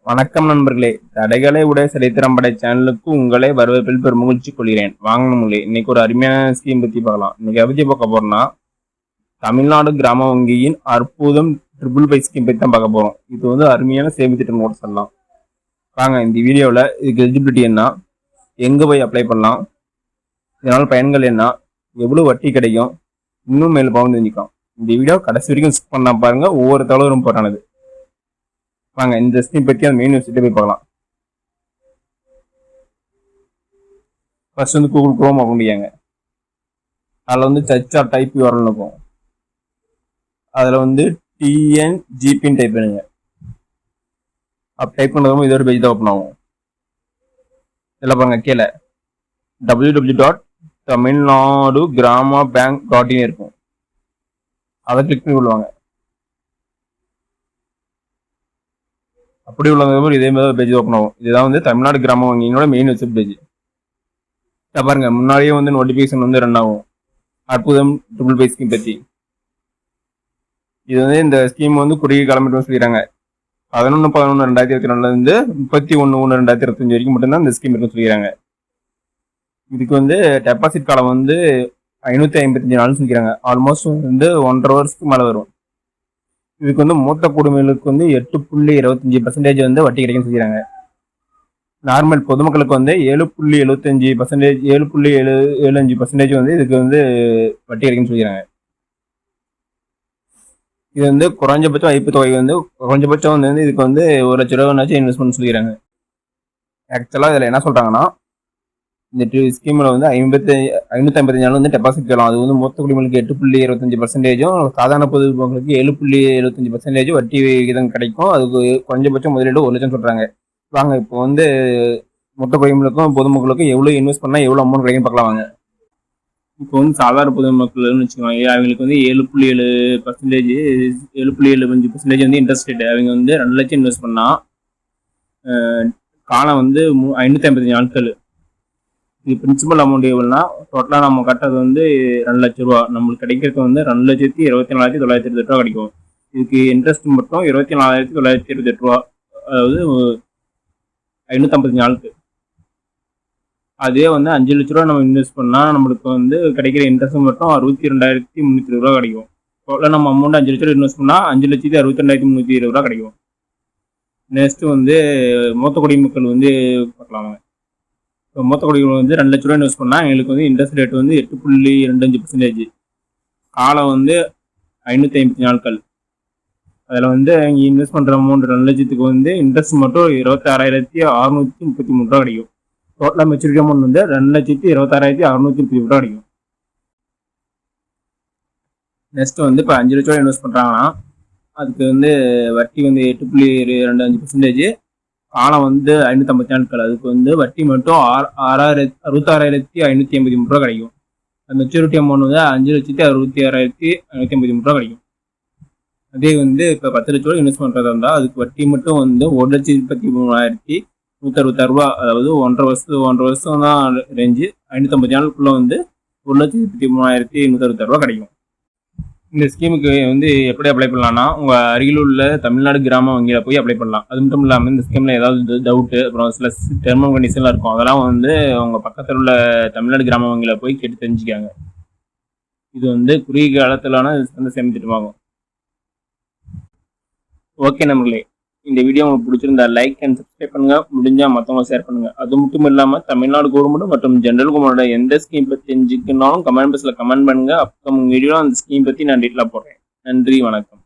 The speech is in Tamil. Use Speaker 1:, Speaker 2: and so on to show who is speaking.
Speaker 1: வணக்கம் நண்பர்களே, தடைகளை உடைய சரித்திரம் படை சேனலுக்கு உங்களை வரவேற்பில் பெரும் மகிழ்ச்சி கொள்கிறேன். வாங்க நண்பர்களே, இன்னைக்கு ஒரு அருமையான ஸ்கீம் பத்தி பார்க்கலாம். இன்னைக்கு எதை பத்தி பார்க்க போறோம்னா, தமிழ்நாடு கிராம வங்கியின் அற்புதம் 555 ஸ்கீம் பத்தி தான் பார்க்க போறோம். இது வந்து அருமையான சேமிப்பு திட்டம் கூட சொல்லலாம். வாங்க இந்த வீடியோவில் இதுக்கு எலிஜிபிலிட்டி என்ன, எங்க போய் அப்ளை பண்ணலாம், இதனால பயன்கள் என்ன, எவ்வளவு வட்டி கிடைக்கும், இன்னும் மேல் பவன் தெரிஞ்சுக்கலாம். இந்த வீடியோ கடைசி வரைக்கும் ஸ்கிப் பண்ணா பாருங்க, ஒவ்வொரு தகவலும் இம்பார்ட்டானது. வாங்க இந்த ஸ்கீம் பற்றி அந்த மெயின் வெப்சைட்டை போய் பார்க்கலாம். ஃபர்ஸ்ட் வந்து கூகுள் குரோம் ஓப்பன் பண்ணியாங்க. அதில் வந்து சர்ச் ஆர் டைப் யூஆர்எல் இருக்கும். அதில் வந்து டிஎன்ஜிபின்னு டைப் பண்ணுங்க. அப்போ டைப் பண்ணுறதும் இதோட பேஜ் தான் ஓப்பன் ஆகும். இதில் பாருங்க கீழே www.tamilnadugramabank.in இருக்கும். அதை கிளிக் பண்ணி விடுவாங்க. அப்படி உள்ளவங்க இதே மாதிரி பேஜ் ஓப்பன் ஆகும். இதுதான் வந்து தமிழ்நாடு கிராம வங்கியோட மெயின் வெப்சைட் பேஜ். பாருங்க முன்னாடியே வந்து நோட்டிபிகேஷன் வந்து ரன் ஆகும் அற்புதம் 555 ஸ்கீம் பத்தி. இது வந்து இந்த ஸ்கீம் வந்து குறுகிய காலம் சொல்லிடுறாங்க. 11/11/2024 இருந்து 31/1/2025 வரைக்கும் மட்டும்தான் இந்த ஸ்கீம் இருக்குன்னு சொல்லிடுறாங்க. இதுக்கு வந்து டெபாசிட் காலம் வந்து 555 நாள்னு சொல்லிக்கிறாங்க. ஆல்மோஸ்ட் வந்து 1.5 வருஷத்துக்கு மேலே வரும். இதுக்கு வந்து மூத்த குடும்பங்களுக்கு வந்து 8.25% வந்து வட்டி கிடைக்குன்னு சொல்லிடுறாங்க. நார்மல் பொதுமக்களுக்கு வந்து 7.75%, 7.75% வந்து இதுக்கு வந்து வட்டி கிடைக்குன்னு சொல்லிடுறாங்க. இது வந்து குறைஞ்சபட்சம் வைப்பு தொகை வந்து குறைஞ்சபட்சம் வந்து இதுக்கு வந்து 1 லட்ச ரூபாய் இன்வெஸ்ட்மெண்ட் சொல்லிடுறாங்க. ஆக்சுவலாக இதில் என்ன சொல்றாங்கன்னா, இந்த ஸ்கீமில் வந்து 555 நாள் வந்து டெபாசிட் செய்யலாம். அது வந்து மொத்த குடிமக்களுக்கு 8.25%, சாதாரண பொதுமக்களுக்கு 7.75% வட்டி விகிதம் கிடைக்கும். அதுக்கு குறைஞ்சபட்சம் முதலீடு 1 லட்சம் சொல்றாங்க. வாங்க இப்போ வந்து மொத்த குடிமக்களுக்கும் பொதுமக்களுக்கும் எவ்வளோ இன்வெஸ்ட் பண்ணால் எவ்வளோ அமௌண்ட் கிடைக்கும் பார்க்கலாம். வாங்க இப்போ வந்து சாதாரண பொதுமக்கள்னு வச்சுக்கோங்க, அவங்களுக்கு வந்து 7.75% வந்து இன்ட்ரெஸ்ட் ரேட். அவங்க வந்து 2 லட்சம் இன்வெஸ்ட் பண்ணால் காலம் வந்து 555 நாட்கள். இது பிரின்சிபல் அமௌண்ட் எவ்வளோனா, டோட்டலாக நம்ம கட்டுறது வந்து 2 லட்ச ரூபா. நம்மளுக்கு கிடைக்கிறது வந்து 2,24,928 ரூபா கிடைக்கும். இதுக்கு இன்ட்ரெஸ்ட் மட்டும் 24,928 ரூபா, அதாவது 550 நாளுக்கு. அதே வந்து 5 லட்ச ரூபா நம்ம இன்வெஸ்ட் பண்ணால் நம்மளுக்கு வந்து கிடைக்கிற இன்ட்ரெஸ்ட் மட்டும் 62,320 ரூபா கிடைக்கும். டோட்டலாக நம்ம அமௌண்ட் 5 லட்ச ரூபா இன்வெஸ்ட் பண்ணால் 5,62,320 ரூபா கிடைக்கும். நெக்ஸ்ட் வந்து மூத்த குடிமக்கள் வந்து பார்க்கலாம். இப்போ மூத்த குடிமக்கள் வந்து 2 லட்ச ரூபா இன்வெஸ்ட் பண்ணால் எங்களுக்கு வந்து இன்ட்ரெஸ்ட் ரேட் வந்து 8.25%. காலம் வந்து 550 நாட்கள். அதில் வந்து இங்கே இன்வெஸ்ட் பண்ணுற அமௌண்ட் 2 லட்சத்துக்கு வந்து இன்ட்ரெஸ்ட் மட்டும் 26,633 ரூபா கிடைக்கும். டோட்டலாக மெச்சூரிட்டி அமௌண்ட் வந்து 2,26,633 ரூபா கிடைக்கும். நெக்ஸ்ட் வந்து இப்போ 5 லட்ச ரூபா இன்வெஸ்ட் பண்ணுறாங்கன்னா அதுக்கு வந்து வட்டி வந்து 8.25%, காலம் வந்து 550 நாட்கள். அதுக்கு வந்து வட்டி மட்டும் 66,583 ரூபா கிடைக்கும். அந்த மெச்சூரிட்டி அமௌண்ட் வந்து 5,66,583 ரூபா கிடைக்கும். அதே வந்து இப்போ 10 லட்ச ரூபா இன்வெஸ்ட் பண்ணுறதா இருந்தால் அதுக்கு வட்டி மட்டும் வந்து 1,33,166 ரூபா. அதாவது 1.5 வருஷம் தான் ரேஞ்சு. 550 நாளுக்குள்ள வந்து 1,33,166 ரூபா கிடைக்கும். இந்த ஸ்கீமுக்கு வந்து எப்படி அப்ளை பண்ணலாம்னா, உங்கள் அருகில் உள்ள தமிழ்நாடு கிராம வங்கியில் போய் அப்ளை பண்ணலாம். அது மட்டும் இல்லாமல் இந்த ஸ்கீமில் ஏதாவது டவுட்டு, அப்புறம் சில டெர்ம் அண்ட் கண்டிஷன்லாம் இருக்கும். அதெல்லாம் வந்து உங்கள் பக்கத்தில் உள்ள தமிழ்நாடு கிராம வங்கியில் போய் கேட்டு தெரிஞ்சுக்காங்க. இது வந்து குறுகிய காலத்திலான சிறந்த சேமிப்பு திட்டமாகும். ஓகே நண்பர்களே, இந்த வீடியோ உங்களுக்கு பிடிச்சிருந்தா லைக் அண்ட் சப்ஸ்கிரைப் பண்ணுங்க. முடிஞ்சா மற்றவங்க ஷேர் பண்ணுங்க. அது மட்டும் இல்லாமல் தமிழ்நாடு கவர்மெண்ட் மற்றும் ஜென்ரல் கவர்மெண்டோட எந்த ஸ்கீம் பற்றி தெரிஞ்சுக்கணும்னாலும் கமெண்ட் பாக்ஸில் கமெண்ட் பண்ணுங்க. அப்கமிங் வீடியோ அந்த ஸ்கீம் பற்றி நான் டீட்டெயிலாக போடுறேன். நன்றி, வணக்கம்.